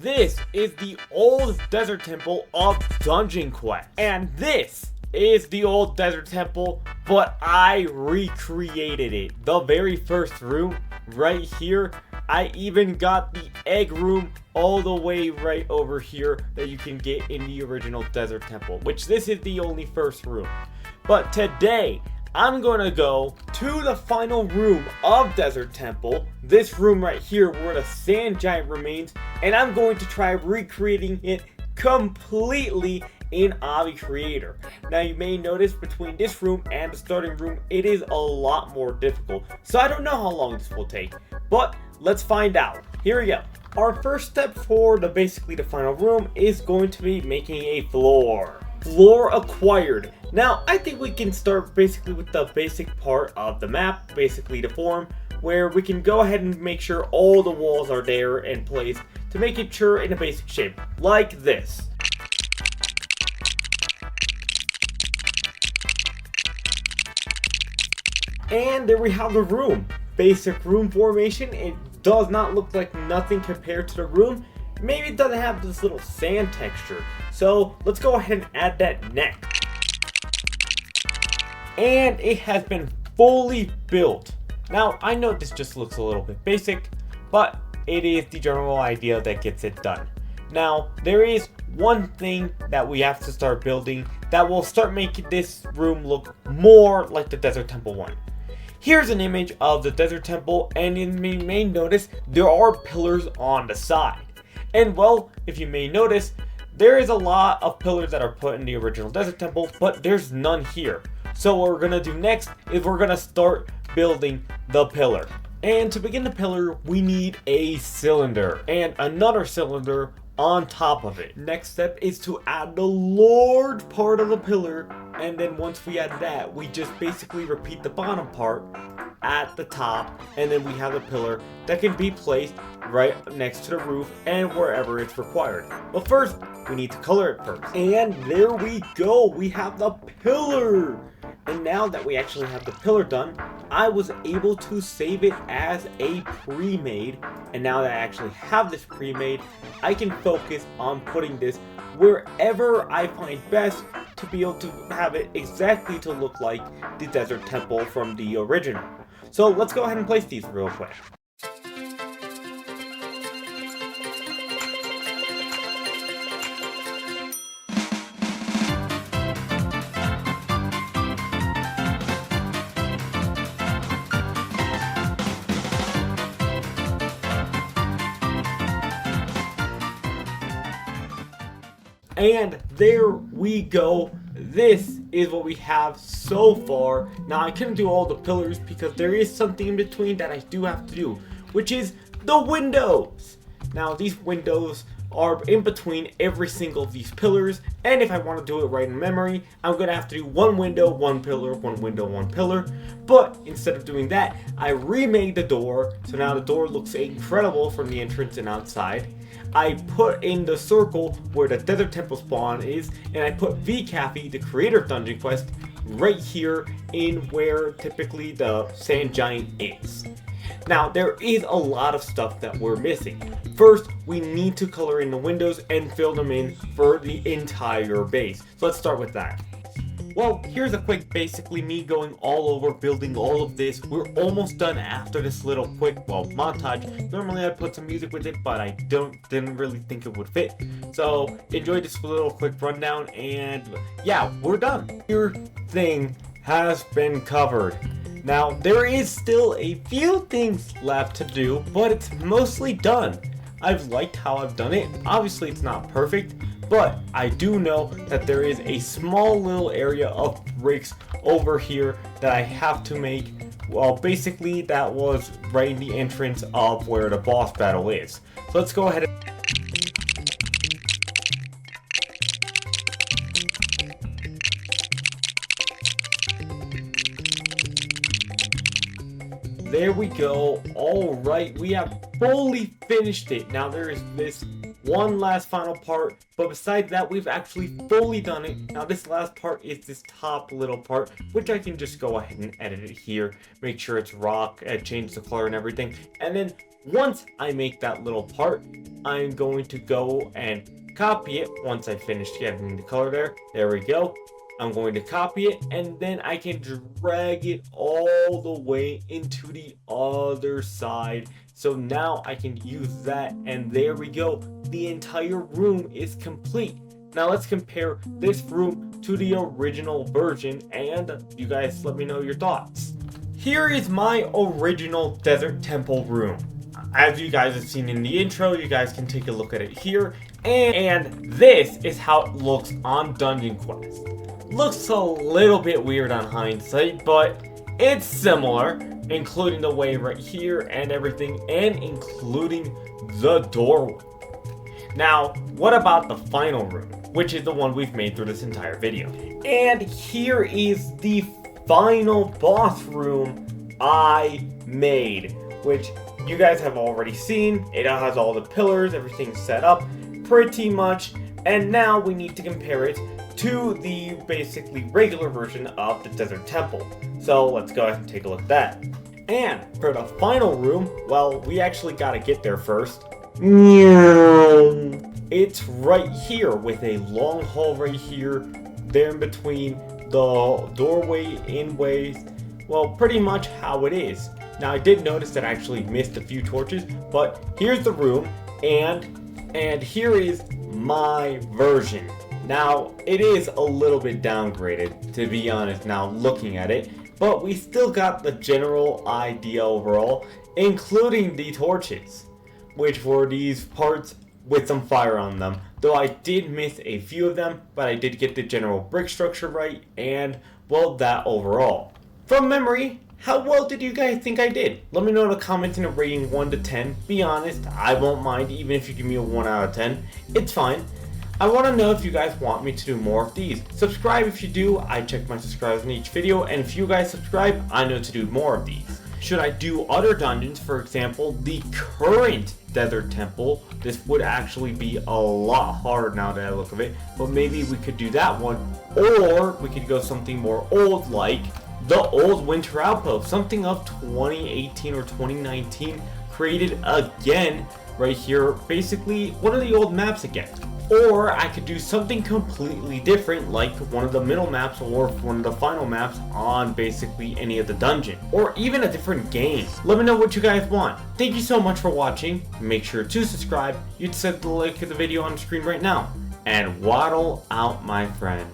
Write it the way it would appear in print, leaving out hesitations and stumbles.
This is the old desert temple of Dungeon Quest. And this is the old desert temple, but I recreated it. The very first room right here. I even got the egg room all the way right over here that you can get in the original desert temple, which this is the only first room. But today, I'm going to go to the final room of Desert Temple, this room right here where the sand giant remains, and I'm going to try recreating it completely in Obby Creator. Now you may notice between this room and the starting room, it is a lot more difficult, so I don't know how long this will take, but let's find out. Here we go. Our first step for basically the final room is going to be making a floor. Floor acquired. Now, I think we can start basically with the basic part of the map, basically the form, where we can go ahead and make sure all the walls are there in place to make it sure in a basic shape, like this. And there we have the room. Basic room formation. It does not look like nothing compared to the room. Maybe it doesn't have this little sand texture. So let's go ahead and add that next. And it has been fully built. Now I know this just looks a little bit basic, but it is the general idea that gets it done. Now there is one thing that we have to start building that will start making this room look more like the Desert Temple one. Here's an image of the Desert Temple, and you may notice there are pillars on the side. And well, if you may notice, there is a lot of pillars that are put in the original Desert Temple, but there's none here. So what we're going to do next is we're going to start building the pillar. And to begin the pillar, we need a cylinder and another cylinder on top of it. Next step is to add the large part of the pillar, and then once we add that, we just basically repeat the bottom part at the top, and then we have a pillar that can be placed right next to the roof and wherever it's required. But first, we need to color it first. And there we go, we have the pillar! And now that we actually have the pillar done, I was able to save it as a pre-made. And now that I actually have this pre-made, I can focus on putting this wherever I find best to be able to have it exactly to look like the Desert Temple from the original. So let's go ahead and place these real quick. And there we go. This is what we have so far. Now I couldn't do all the pillars because there is something in between that I do have to do, which is the windows. Now these windows are in between every single of these pillars, and if I want to do it right in memory, I'm gonna have to do one window, one pillar, one window, one pillar. But instead of doing that, I remade the door, so now the door looks incredible from the entrance and outside. I put in the circle where the Desert Temple spawn is, and I put VCafe, the creator of Dungeon Quest, right here in where typically the sand giant is. Now there is a lot of stuff that we're missing. First, we need to color in the windows and fill them in for the entire base. So let's start with that. Well, here's a quick basically me going all over building all of this. We're almost done after this little quick montage. Normally I'd put some music with it, but I didn't really think it would fit. So enjoy this little quick rundown, and yeah, we're done. Your thing has been covered. Now there is still a few things left to do, but it's mostly done. I've liked how I've done it. Obviously it's not perfect, but I do know that there is a small little area of bricks over here that I have to make. Well, basically that was right in the entrance of where the boss battle is. So let's go ahead and there we go. Alright, we have fully finished it. Now there is this one last final part, but besides that, we've actually fully done it. Now this last part is this top little part, which I can just go ahead and edit it here, make sure it's rock, change the color and everything. And then once I make that little part, I'm going to go and copy it. Once I finish getting the color there we go. I'm going to copy it, and then I can drag it all the way into the other side. So now I can use that, and there we go. The entire room is complete. Now let's compare this room to the original version, and you guys let me know your thoughts. Here is my original desert temple room. As you guys have seen in the intro, you guys can take a look at it here. And this is how it looks on Dungeon Quest. Looks a little bit weird on hindsight, but it's similar, including the way right here and everything, and including the doorway. Now, what about the final room, which is the one we've made through this entire video? And here is the final boss room I made, which you guys have already seen. It has all the pillars, everything set up pretty much, and now we need to compare it to the basically regular version of the Desert Temple. So let's go ahead and take a look at that. And for the final room, well, we actually gotta get there first. It's right here with a long hall right here, there in between the doorway inways. Well, pretty much how it is. Now I did notice that I actually missed a few torches, but here's the room, and here is my version. Now, it is a little bit downgraded, to be honest, now looking at it, but we still got the general idea overall, including the torches, which were these parts with some fire on them, though I did miss a few of them, but I did get the general brick structure right, and, well, that overall. From memory, how well did you guys think I did? Let me know in the comments in a rating 1 to 10. Be honest, I won't mind even if you give me a 1 out of 10. It's fine. I want to know if you guys want me to do more of these. Subscribe if you do. I check my subscribers in each video, and if you guys subscribe, I know to do more of these. Should I do other dungeons, for example, the current Desert Temple, this would actually be a lot harder now that I look of it, but maybe we could do that one, or we could go something more old like the old Winter Outpost, something of 2018 or 2019, created again right here, basically one of the old maps again. Or I could do something completely different, like one of the middle maps or one of the final maps on basically any of the dungeon, or even a different game. Let me know what you guys want. Thank you so much for watching. Make sure to subscribe. You'd set the link of the video on the screen right now, and waddle out, my friend.